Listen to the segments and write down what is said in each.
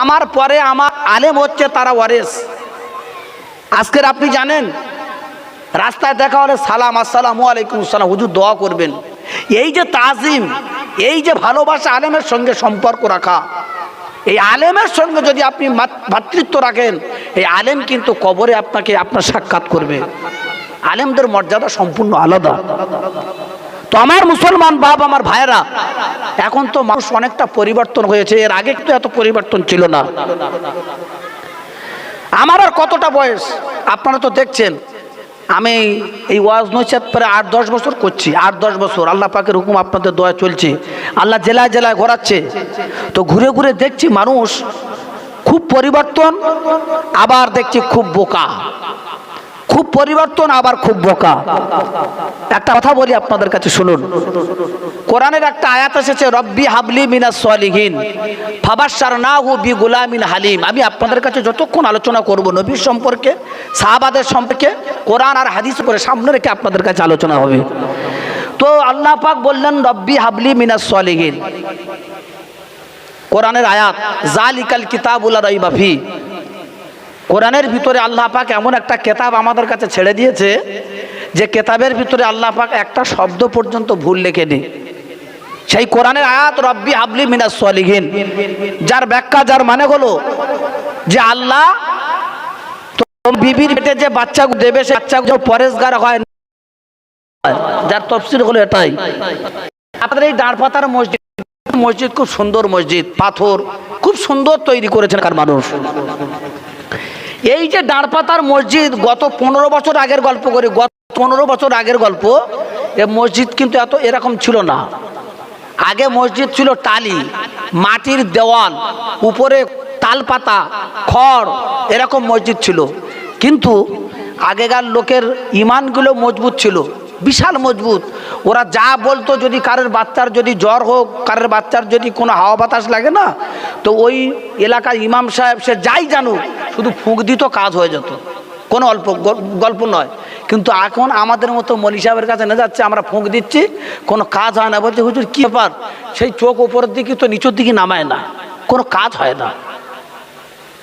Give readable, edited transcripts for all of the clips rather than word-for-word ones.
আমার পরে আমার আলেম হচ্ছে তারা ওয়ারেস। আজকের আপনি জানেন রাস্তায় দেখা হলে সালাম, আসসালামু আলাইকুম সালাম, হুজুর দোয়া করবেন। এই যে তাজিম, এই যে ভালোবাসা, আলেমের সঙ্গে সম্পর্ক রাখা, এই আলেমের সঙ্গে যদি আপনি ভাতৃত্ব রাখেন, এই আলেম কিন্তু কবরে আপনাকে আপনার সাক্ষাৎ করবে। আলেমদের মর্যাদা সম্পূর্ণ আলাদা। তো আমার মুসলমান বাপ, আমার ভাইয়েরা, এখন তো মানুষ অনেকটা পরিবর্তন হয়েছে, এর আগে তো এত পরিবর্তন ছিল না। আমার আর কতটা বয়স আপনারা তো দেখছেন, আমি এই ওয়াজ নসিহত প্রায় 8-10 বছর করছি। 8-10 বছর আল্লাহ পাকের হুকুম, আপনাদের দোয়া চলছে। আল্লাহ জেলায় জেলায় ঘোরাচ্ছে, তো ঘুরে ঘুরে দেখছি মানুষ খুব পরিবর্তন, আবার দেখছি খুব বোকা। খুব পরিবর্তন, আবার খুব বোকা। একটা কথা বলি আপনাদের কাছে, শুনুন। কোরআনের একটা আয়াত এসেছে, রব্বি হাবলি মিনাস সলিহিন ফাবাশশারনাহু বিগুলামিন হালিম। আমি আপনাদের কাছে যতক্ষণ আলোচনা করব নবীর সম্পর্কে, সাহাবাদের সম্পর্কে, কোরআন আর হাদিস করে সামনে রেখে আপনাদের কাছে আলোচনা হবে। তো আল্লাহ পাক বললেন রব্বি হাবলি মিনাস সলিহিন, কোরআনের আয়াত, জালিকাল কিতাবুল লা রাইবা ফি। কোরআনের ভিতরে আল্লাহ পাক এমন একটা কিতাব আমাদের কাছে ছেড়ে দিয়েছে, যে কিতাবের ভিতরে আল্লাহ পাক একটা শব্দ পর্যন্ত ভুল লেখেনি। সেই কোরআনের আয়াত রব্বি হাবলি মিনাস সলিহিন, যার ব্যাখ্যা, যার মানে হলো যে আল্লাহ তো বিবির পেটে যে বাচ্চা দেবে, সে বাচ্চা পরেশগার হয়, যার তাফসীর হলো এটাই। আপনাদের এই দাঁড়পাতার মসজিদ, মসজিদ খুব সুন্দর মসজিদ, পাথর খুব সুন্দর তৈরি করেছেন কার মানুষ। এই যে দাঁড়পাতার মসজিদ, গত 15 বছর আগের গল্প করি, গত 15 বছর আগের গল্প, এই মসজিদ কিন্তু এত এরকম ছিল না। আগে মসজিদ ছিল টালি, মাটির দেওয়াল, উপরে তালপাতা, খড়, এরকম মসজিদ ছিল। কিন্তু আগেকার লোকের ইমানগুলো মজবুত ছিল, বিশাল মজবুত। ওরা যা বলতো, যদি কারোর বাচ্চার যদি জ্বর হোক, কারোর বাচ্চার যদি কোনো হাওয়া বাতাস লাগে না, তো ওই এলাকার ইমাম সাহেব, সে যাই জানুক, শুধু ফুঁক দিত, কাজ হয়ে যেত। কোনো অল্প গল্প নয়। কিন্তু এখন আমাদের মতো মলি সাহেবের কাছে না যাচ্ছে, আমরা ফুঁক দিচ্ছি, কোনো কাজ হয় না। বলছে হুজুর কী ব্যাপার? সেই চোখ উপরের দিকে তো নিচের দিকে নামায় না, কোনো কাজ হয় না।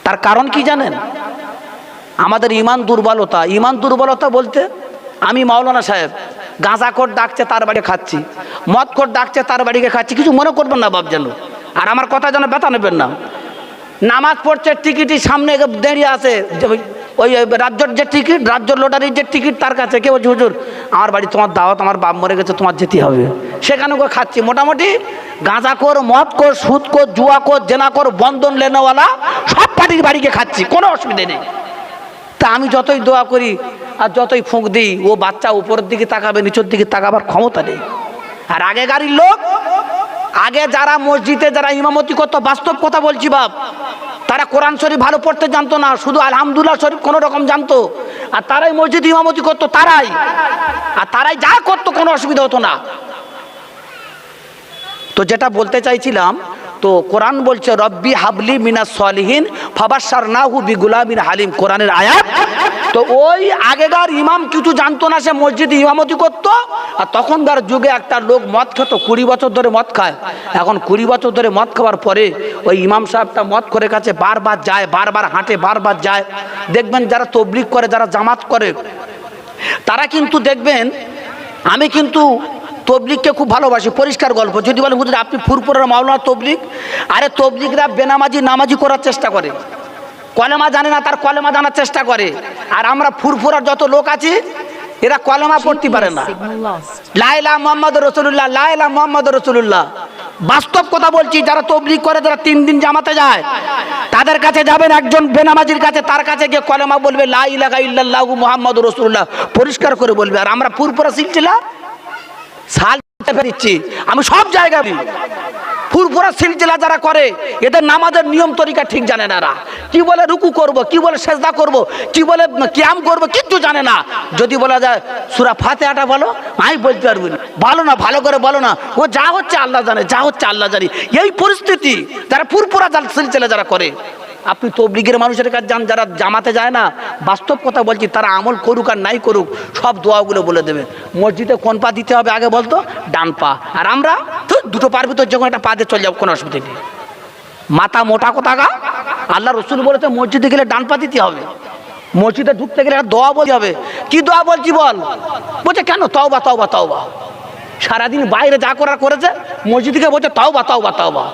তার কারণ কি জানেন? আমাদের ইমান দুর্বলতা। ইমান দুর্বলতা বলতে, আমি মাওলানা সাহেব, গাঁজাখোর ডাকছে তার বাড়ি খাচ্ছি, মদখোর ডাকছে তার বাড়িকে খাচ্ছি, কিছু মনে করবেন না বাপ যেন, আর আমার কথা যেন ব্যথা নেবেন না। নামাজ পড়ছে, টিকিটই সামনে দাঁড়িয়ে আছে, ওই রাজ্যর যে টিকিট, রাজ্য লটারির যে টিকিট, তার কাছে কে বলছে হুজুর আমার বাড়ি তোমার দাওয়াত, আমার বাপ মরে গেছে, তোমার যেতে হবে। সেখানে ওকে খাচ্ছি। মোটামুটি গাঁজাখোর, মদখোর, সুদখোর, জুয়াখোর, জেনাখোর, বন্ধন লেনাওয়ালা সব পার্টির বাড়িকে খাচ্ছি, কোনো অসুবিধা নেই। তা আমি যতই দোয়া করি আর যতই ফুঁক দিই, ও বাচ্চা উপরের দিকে তাকাবে, নিচের দিকে তাকাবার ক্ষমতা নেই। আর আগেকারই লোক, আগে যারা মসজিদে যারা ইমামতি করতো, বাস্তব কথা বলছি বাপ, তারা কোরআন শরীফ ভালো পড়তে জানতো না, শুধু আলহামদুলিল্লাহ শরীফ কোনো রকম জানতো, আর তারাই মসজিদে ইমামতি করতো, তারাই যা করতো, কোনো অসুবিধা হতো না। তো যেটা বলতে চাইছিলাম, তো কোরআন বলছে রব্বি হাবলি মিনাস সলিহিন ফাবাশশারনাহু বিগুলামিন হালিম, কোরআনের আয়াত। তো ওই আগেকার ইমাম কিছু জানতো না, সে মসজিদে ইমামতি করতো। আর তখনকার যুগে একটা লোক মদ খেত, 20 বছর ধরে মদ খায়। এখন 20 বছর ধরে মদ খাওয়ার পরে ওই ইমাম সাহেবটা মদ করে কাছে বারবার যায়, বারবার হাঁটে, বারবার যায়। দেখবেন যারা তবলিগ করে, যারা জামাত করে, তারা কিন্তু দেখবেন, আমি কিন্তু তবলিগকে খুব ভালোবাসি। পরিষ্কার গল্প, যদি বলে হুজুর আপনি ফুরপুরের মাওলানা তবলিগ, আরে তবলিগরা বেনামাজি নামাজি করার চেষ্টা করে, কলেমা জানে না, তার কলেমা জানার চেষ্টা করে। আর আমরা ফুরফুরার যত লোক আছি, এরা কলেমা পড়তে পারে না। লা ইলাহা মুহাম্মাদুর রাসূলুল্লাহ, লা ইলাহা মুহাম্মাদুর রাসূলুল্লাহ। বাস্তব কথা বলছি, যারা তবলিগ করে, যারা 3 দিন জামাতে যায়, তাদের কাছে যাবেন, একজন বেনামাজির কাছে, তার কাছে গিয়ে কলেমা বলবে, লা ইলাহা ইল্লাল্লাহু মুহাম্মাদুর রাসূলুল্লাহ, পরিষ্কার করে বলবে। আর আমরা ফুরফুরা সিলসিলা সাল দিচ্ছি, আমি সব জায়গায় ফুরফুরা সিলসিলা যারা করে, এদের নামাজের নিয়ম তরিকা ঠিক জানে না। কি বলে রুকু করব, কি বলে সেজদা করব, কি বলে কিয়াম করব, কিচ্ছু জানে না। যদি বলা যায় সূরা ফাতিহাটা বলো, আমি বলতে পারবো না। ভালো না, ভালো করে বলো না, ও যা হচ্ছে আল্লাহ জানে, যা হচ্ছে আল্লাহ জানে। এই পরিস্থিতি যারা ফুরফুরা সিলসিলা যারা করে। আপনি তবলিগের মানুষের কাছে যান, যারা জামাতে যায় না, বাস্তব কথা বলছি, তারা আমল করুক আর নাই করুক, সব দোয়াগুলো বলে দেবে। মসজিদে কোন পা দিতে হবে আগে বলতো, ডান পা। আর আমরা তো দুটো পার ভিতর যখন একটা পা দিয়ে চলে যাবো, কোনো অসুবিধা নেই। মাথা মোটা কোথাকা, আল্লাহ রসুল বলেছে মসজিদে গেলে ডান পা দিতে হবে, মসজিদে ঢুকতে গেলে একটা দোয়া বলতে হবে। কি দোয়া বলছি বল? বলছে কেন? তওবা তওবা তওবা। সারাদিন বাইরে যা করার করেছে, মসজিদকে বলছে তওবা তওবা তওবা।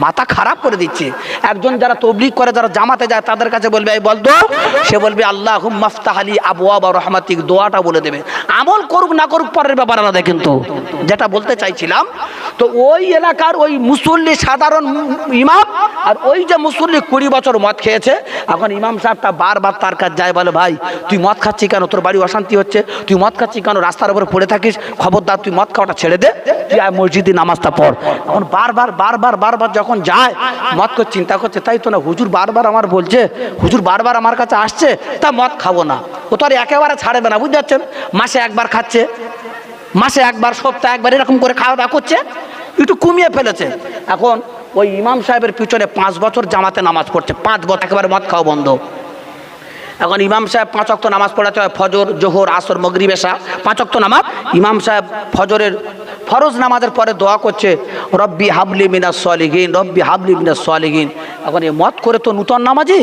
মাথা খারাপ করে দিচ্ছে। একজন যারা তবলিগ করে, যারা জামাতে যায়, তাদের কাছে বলবে এই বল তো, সে বলবে আল্লাহুম্মা আফতাহ আলি আবওয়াবা রাহমাতিক, দোয়াটা বলে দেবে। আমল করুক না করুক পরের ব্যাপার আলাদা। কিন্তু যেটা বলতে চাইছিলাম, তো ওই এলাকার ওই মুসল্লি সাধারণ ইমাম আর ওই যে মুসল্লি 20 বছর মদ খেয়েছে, এখন ইমাম সাহেবটা বারবার তার কাছে যায়, বলে ভাই তুই মদ খাচ্ছি কেন? তোর বাড়ি অশান্তি হচ্ছে, তুই মদ খাচ্ছি কেন? রাস্তার উপরে পড়ে থাকিস, খবরদার তুই মদ খাওয়াটা ছেড়ে দে, তুই মসজিদে নামাজটা পড়। এখন বারবার বারবার বারবার যখন যায়, মদ করে চিন্তা করছে তাই তো না, হুজুর বারবার আমার বলছে, হুজুর বারবার আমার কাছে আসছে, তা মদ খাবো না। ও তো আর একেবারে ছাড়বে না, বুঝতে পারছেন? মাসে একবার খাচ্ছে, মাসে একবার, সপ্তাহে একবার, এরকম করে খাওয়া দাওয়া করছে, একটু কমিয়ে ফেলেছে। এখন ওই ইমাম সাহেবের পিছনে 5 বছর জামাতে নামাজ পড়ছে, 5 বছর একেবারে মদ খাওয়া বন্ধ। এখন ইমাম সাহেব 5 ওয়াক্ত নামাজ পড়াতে হয়, ফজর, জোহর, আসর, মাগরিব, এশা, 5 ওয়াক্ত নামাজ। ইমাম সাহেব ফজরের ফরজ নামাজের পরে দোয়া করছে, রব্বি হাবলি মিনাস সলিহিন, রব্বি হাবলি মিনাস সলিহিন। এখন এই মত করে তো নূতন নামাজি।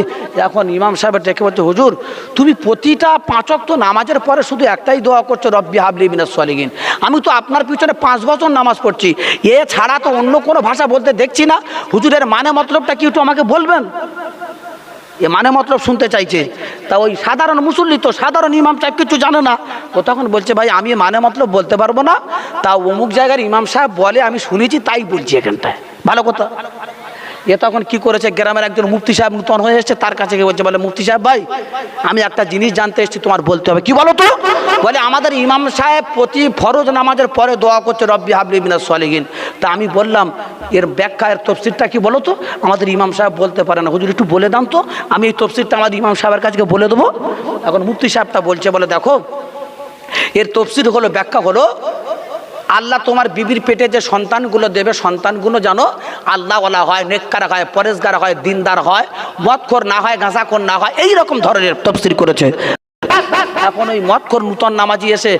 এখন ইমাম সাহেবের ডেকে বলছে, হুজুর তুমি প্রতিটা 5 ওয়াক্ত নামাজের পরে শুধু একটাই দোয়া করছো, রব্বি হাবলি মিনাস সলিহিন। আমি তো আপনার পিছনে 5 বছর নামাজ পড়ছি, এ ছাড়া তো অন্য কোনো ভাষা বলতে দেখছি না। হুজুরের মানে মতলবটা কি একটু আমাকে বলবেন? এ মানে মতলব শুনতে চাইছে। তা ওই সাধারণ মুসল্লি তো, সাধারণ ইমাম সাহেব কিছু জানে না, ও তখন বলছে ভাই আমি মানে মতলব বলতে পারবো না, তা অমুক জায়গার ইমাম সাহেব বলে, আমি শুনেছি তাই বলছি এখানটায়। ভালো কথা। এ তখন কি করেছে, গ্রামের একজন মুফতি সাহেব নূতন হয়ে এসেছে, তার কাছে গিয়ে বলছে, বলে মুফতি সাহেব ভাই আমি একটা জিনিস জানতে এসেছি, তোমার বলতে হবে। কি বলো তো? বলে আমাদের ইমাম সাহেব প্রতি ফরজ নামাজের পরে দোয়া করছে, রব্বি হাবলি মিনাস সলিহিন। তা আমি বললাম এর ব্যাখ্যা, এর তফসিরটা কি বলো তো? আমাদের ইমাম সাহেব বলতে পারে না। হুজুর একটু বলে দাম তো, আমি এই তফসিরটা আমাদের ইমাম সাহেবের কাছে বলে দেবো। এখন মুফতি সাহেবটা বলছে, বলে দেখো এর তফসির হলো, ব্যাখ্যা হলো, আল্লাহ তোমার বিবির পেটে যে সন্তানগুলো দেবে, সন্তানগুলো জানো আল্লাহওয়ালা হয়, নেককার হয়, পরেশগার হয়, দিনদার হয়, মদখোর না হয়, গাঁজাখোর না হয়, এই রকম ধরনের তফসির করেছে। এখন ওই মদখোর নূতন নামাজি এসে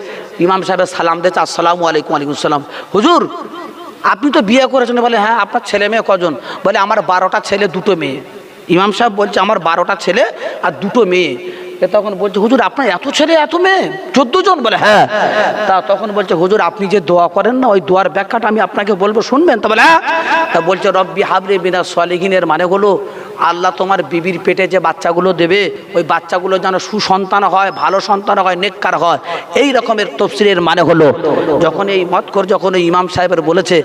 ইমাম সাহেবের সালাম দিয়েছে, আসসালামু আলাইকুম। ওয়ালাইকুম আসসালাম। হুজুর আপনি তো বিয়ে করেছেন? বলে হ্যাঁ। আপনার ছেলে মেয়ে কজন? বলে আমার 12টা ছেলে 2টো মেয়ে। ইমাম সাহেব বলছে আমার 12টা ছেলে আর 2টো মেয়ে। এ তখন বলছে, হুজুর আপনার এত ছেলে এত মেয়ে? 14 জন? বলে হ্যাঁ। তা তখন বলছে, হুজুর আপনি যে দোয়া করেন না, ওই দোয়ার ব্যাখ্যাটা আমি আপনাকে বলবো, শুনবেন? তা বলে হ্যাঁ। তা বলছে রব্বি হাবলি মিনাস সলিহিনের মানে হলো, আল্লাহ তোমার বিবির পেটে যে বাচ্চাগুলো দেবে, ওই বাচ্চাগুলো যেন সুসন্তান হয়, ভালো সন্তান হয়, নেককার হয়, এই রকমের তফসিরের মানে হলো। যখন এই মতকর যখন ওই ইমাম সাহেবের বলেছে,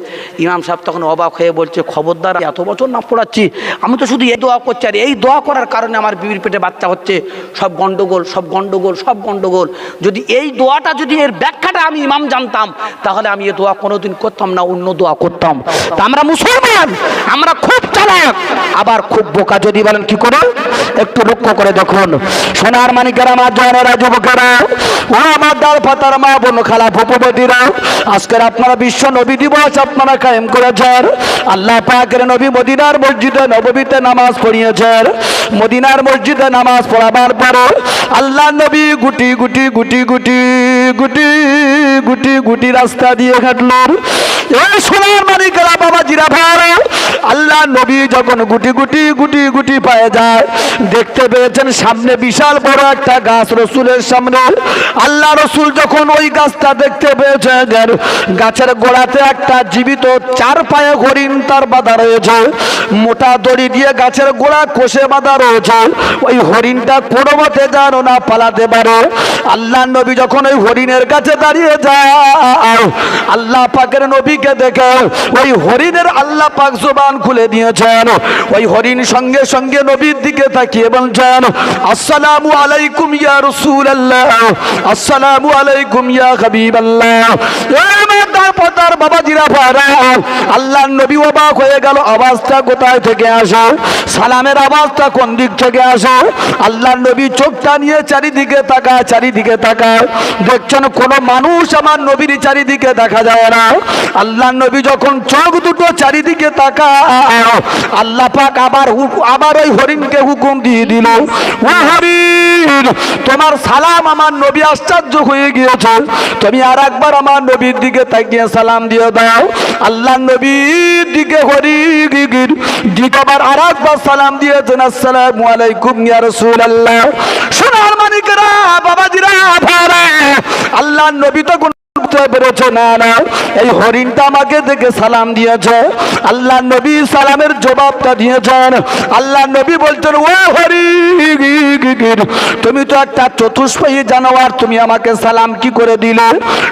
ইমাম সাহেব তখন অবাক হয়ে বলছে, খবরদার, এত বছর না পড়াচ্ছি, আমি তো শুধু এই দোয়া করছি, আর এই দোয়া করার কারণে আমার বিবির পেটে বাচ্চা হচ্ছে, সব গন্ডগোল, সব গন্ডগোল, সব গন্ডগোল। যদি এই দোয়াটা, যদি এর ব্যাখ্যাটা আমি ইমাম জানতাম, তাহলে আমি এই দোয়া কোনোদিন করতাম না, অন্য দোয়া করতাম। তা আমরা মুসলমান, আমরা খুব চালাক, আবার খুব বোকা। যদি বলেন কি করে, একটু লক্ষ্য করে দেখুন। সোনার মানিকেরা, আমার জনেরা, যুবকেরা, ও আমার দাল ফাতার মা বোন, খালা ফুপুবতীরা, আজকের আপনারা বিশ্ব নবী দিবস আপনারা কায়েম করেছেন। আল্লাহ পাকের নবী মদিনার মসজিদে নববীতে নামাজ পড়িয়েছেন। মদিনার মসজিদে নামাজ পড়াবার পরে আল্লাহ নবী গুটি গুটি গুটি গুটি গুটি গুটি গুটি রাস্তা দিয়ে হাঁটলেন। এই সোনার মানিকেরা, বাবাজিরা, ভাইরা, আল্লাহ নবী যখন গুটি গুটি গুটি গুটি পায়ে যায়, দেখতে পেয়েছেন সামনে বিশাল বড় একটা গাছ রসুলের সামনে। আল্লাহ রসুল যখন ওই গাছটা দেখতে পেয়েছেন, গাছের গোড়াতে একটা জীবিত 4 পায়ে হরিণ তার বাঁধা রয়েছে, মোটা দড়ি দিয়ে গাছের গোড়া কষে বাঁধা রয়েছে। ওই হরিণটা কোনো মতে যেন না পালাতে পারে। আল্লাহ নবী যখন ওই হরিণের কাছে দাঁড়িয়ে যায়, আল্লাহ পাকের নবীকে দেখে ওই হরিণের আল্লাহ পাক জবান খুলে দিয়েছেন। ওই হরিণ সঙ্গে সঙ্গে নবীর দিকে তাকিয়ে বলছেন, আসসালামু আলাইকুম ইয়া রাসূলুল্লাহ, আসসালামু আলাইকুম ইয়া হাবিবাল্লাহ। বাবাজিরা, আল্লাহ নবী অবাক হয়ে গেল, আওয়াজটা কোথায় থেকে আসে, সালামের আওয়াজটা কোন দিক থেকে আসে। আল্লাহ নবী চোখটা নিয়ে চারিদিকে তাকায়, চারিদিকে তাকায়, দেখছেন কোনো মানুষ আমার নবীর চারিদিকে দেখা যায় না। আল্লাহ নবী যখন চোখ দুটো চারিদিকে তাকায়, আল্লাহ পাক আবার ওই হরিণকে হুকুম দিয়ে দিল, ও হরিণ তোমার সালাম আমার নবী আশ্চর্য হয়ে গিয়েছে, তুমি আর একবার আমার নবীর দিকে তাকিয়ে সালাম দিয়ে দাও। আল্লাহ নবীর দিকে দিকে আবার আর একবার সালাম দিয়েছেন, আসসালামু আলাইকুম ইয়া রাসূলুল্লাহ। সোনার মানিকেরা, বাবাজিরা, ভাইরা, আল্লাহ নবী তো বেরোছে না, না, এই হরিণটা আমাকে দেখে সালাম দিয়েছে। আল্লাহ নবী সালামের জবাবটা দিয়েছেন। আল্লাহ নবী বলছেন, ও হরিণ, তুমি তো একটা চতুষ্পয়ী জানোয়ার, তুমি আমাকে সালাম কি করে দিলে?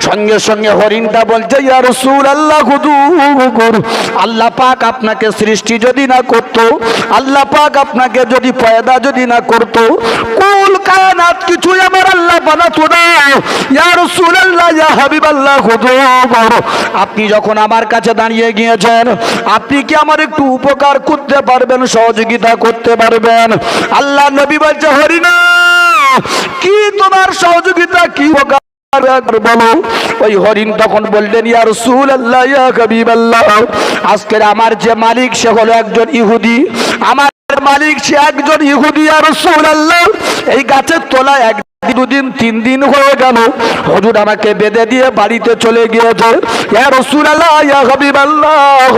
সঙ্গে সঙ্গে হরিণটা বলছে, ইয়া রাসূলুল্লাহ, হুজুর, আল্লাহ পাক আপনাকে সৃষ্টি যদি না করতো, আল্লাহ পাক আপনাকে যদি পয়দা যদি না করতো, কুল কায়নাত কিছু আমার আল্লাহ বানাতো না। ইয়া রাসূলুল্লাহ, ইয়া হাবিবাল্লাহ, হুজুর, আপনি যখন আমার কাছে দাঁড়িয়ে গিয়েছেন, আপনি কি আমার একটু উপকার করতে পারবেন, সহযোগিতা করতে পারবেন? আল্লাহ নবী বলছে, হরিণা, কি তোমার সহযোগিতা, কি উপকার বলো? ওই হরিণ তখন বললেন, ইয়া রাসূলুল্লাহ, ইয়া হাবিবাল্লাহ, আজকের আমার যে মালিক সে হলো একজন ইহুদি, আমার মালিক সে একজন ইহুদি। ইয়া রাসূলুল্লাহ, এই গাছের তলায় এক দুদিন 3 দিন হয়ে গেল, হুজুর আমাকে বেঁধে দিয়ে বাড়িতে চলে গিয়েছে। ইয়া রাসূলুল্লাহ, ইয়া হাবিবাল্লাহ,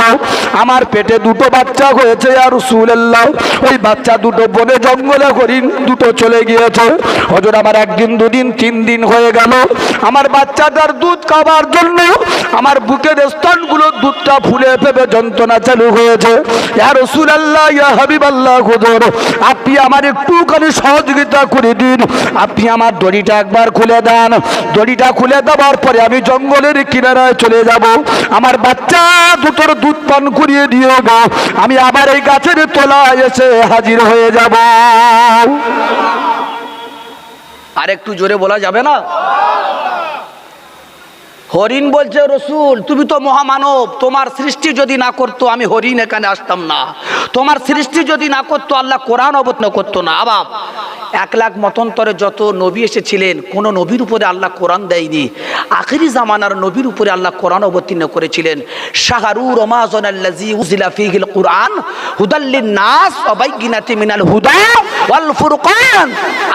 আমার পেটে 2টো বাচ্চা হয়েছে। ইয়া রাসূলুল্লাহ, ওই বাচ্চা 2টো বনে জঙ্গলে হরিণ 2টো চলে গিয়েছে। হুজুর আমার 1 দিন 2 দিন 3 দিন হয়ে গেল, আমার বাচ্চাটার দুধ খাওয়ার জন্য আমার বুকের স্তনগুলো দুধটা ফুলে ফেপে যন্ত্রণা চালু হয়েছে। ইয়া রাসূলুল্লাহ, ইয়া হাবিবাল্লাহ, হুজুর আপনি আমার একটুখানি সহযোগিতা করে দিন, আপনি আমার দড়িটা একবার খুলে দেন। দড়িটা খুলে দেওয়ার পরে আমি জঙ্গলের কিনারায় চলে যাব, আমার বাচ্চা 2টোর দুধ পান করিয়ে দিয়ে গো, আমি আবার এই গাছের তলায় এসে হাজির হয়ে যাব। আর একটু জোরে বলা যাবে না? হরিণ বলছে, রসুল তুমি তো মহামানব, তোমার সৃষ্টি যদি না করতো আমি হরিণ এখানে আসতাম না, তোমার সৃষ্টি যদি না করতো আল্লাহ কোরআন অবতীর্ণ করতো না। আবার 1 লাখ মতান্তরে যত নবী এসেছিলেন, কোন নবীর উপরে আল্লাহ কোরআন দেয়নি। আখিরি জামানার নবীর উপরে আল্লাহ কোরআন অবতীর্ণ করেছিলেন। শাহরু রমাজানাল্লাযী উযিলা ফীহিল কুরআন হুদাল লিন-নাস ওয়া বাইয়িনাতিন মিনাল হুদা ওয়াল ফুরকান।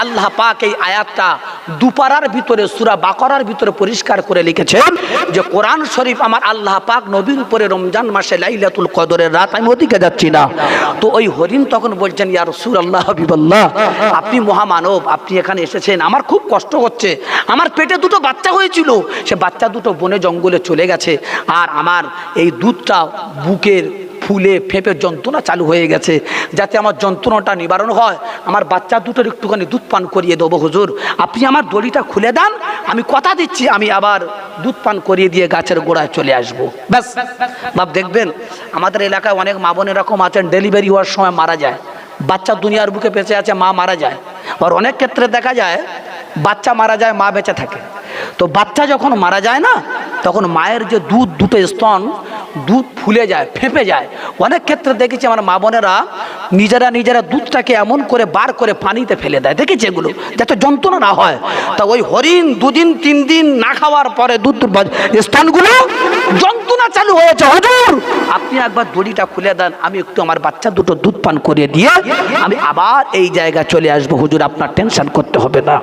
আল্লাহ পাক এই আয়াতটা দুপারার ভিতরে সূরা বাকারার ভিতরে পরিষ্কার করে লিখেছেন যে কোরআন শরীফ আমার আল্লাহ পাক নবীর উপরে রমজান মাসে লাইলাতুল কদরের রাত, আমি ওদিকে যাচ্ছি না। তো ওই হরিণ তখন বলছেন, ইয়া রাসূলুল্লাহ, হাবিবাল্লাহ, আপনি মহামানব, আপনি এখানে এসেছেন, আমার খুব কষ্ট হচ্ছে, আমার পেটে 2টো বাচ্চা হয়েছিল, সে বাচ্চা 2টো বনে জঙ্গলে চলে গেছে, আর আমার এই দুধটা বুকের ফুলে ফেঁপে যন্ত্রণা চালু হয়ে গেছে, যাতে আমার যন্ত্রণাটা নিবারণ হয়, আমার বাচ্চা 2টোর একটুখানি দুধ পান করিয়ে দেবো হুজুর, আপনি আমার দড়িটা খুলে দেন, আমি কথা দিচ্ছি আমি আবার দুধ পান করিয়ে দিয়ে গাছের গোড়ায় চলে আসবো। ব্যাস বাপ, দেখবেন আমাদের এলাকায় অনেক মা বোন এরকম আছেন, ডেলিভারি হওয়ার সময় মারা যায়, বাচ্চা দুনিয়ার বুকে বেঁচে আছে, মা মারা যায়। আর অনেক ক্ষেত্রে দেখা যায় বাচ্চা মারা যায়, মা বেঁচে থাকে। তো বাচ্চা যখন মারা যায় না, তখন মায়ের যে দুধ, 2টো স্তন দুধ ফুলে যায়, ফেঁপে যায়। অনেক ক্ষেত্রে দেখেছি আমার মা বোনেরা নিজেরা দুধটাকে এমন করে বার করে পানিতে ফেলে দেয়, দেখেছি এগুলো, যাতে যন্ত্রণা না হয়। তা ওই হরিণ 2 দিন 3 দিন না খাওয়ার পরে দুধ স্তনগুলো যন্ত্রণা চালু হয়েছে, হুজুর আপনি একবার দড়িটা খুলে দেন, আমি একটু আমার বাচ্চা 2টো দুধ পান করিয়ে দিয়ে আমি আবার এই জায়গায় চলে আসবো, হুজুর আপনার টেনশন করতে হবে না।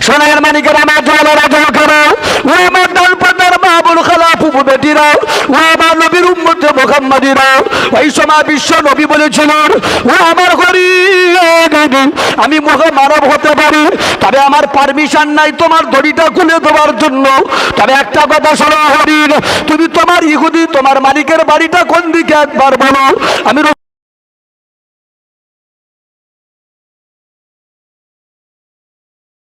সোনার মানিকের আমার জলেরা জল করো, ও আমার ডাল পাতার মাহবুল খালাফু বেটিরা, ও আমার নবীর উম্মতে মুহাম্মাদিরা, ওই সময় বিশ্ব নবী বলেছিলেন, ও আমার হরিণ, আমি মহামানব হতে পারি, তবে আমার পারমিশন নাই তোমার দড়িটা খুলে দেওয়ার জন্য। তবে একটা কথা শোনো হরিণ, তুমি তোমার ইহুদি তোমার মালিকের বাড়িটা কোন দিকে একবার বলো, আমি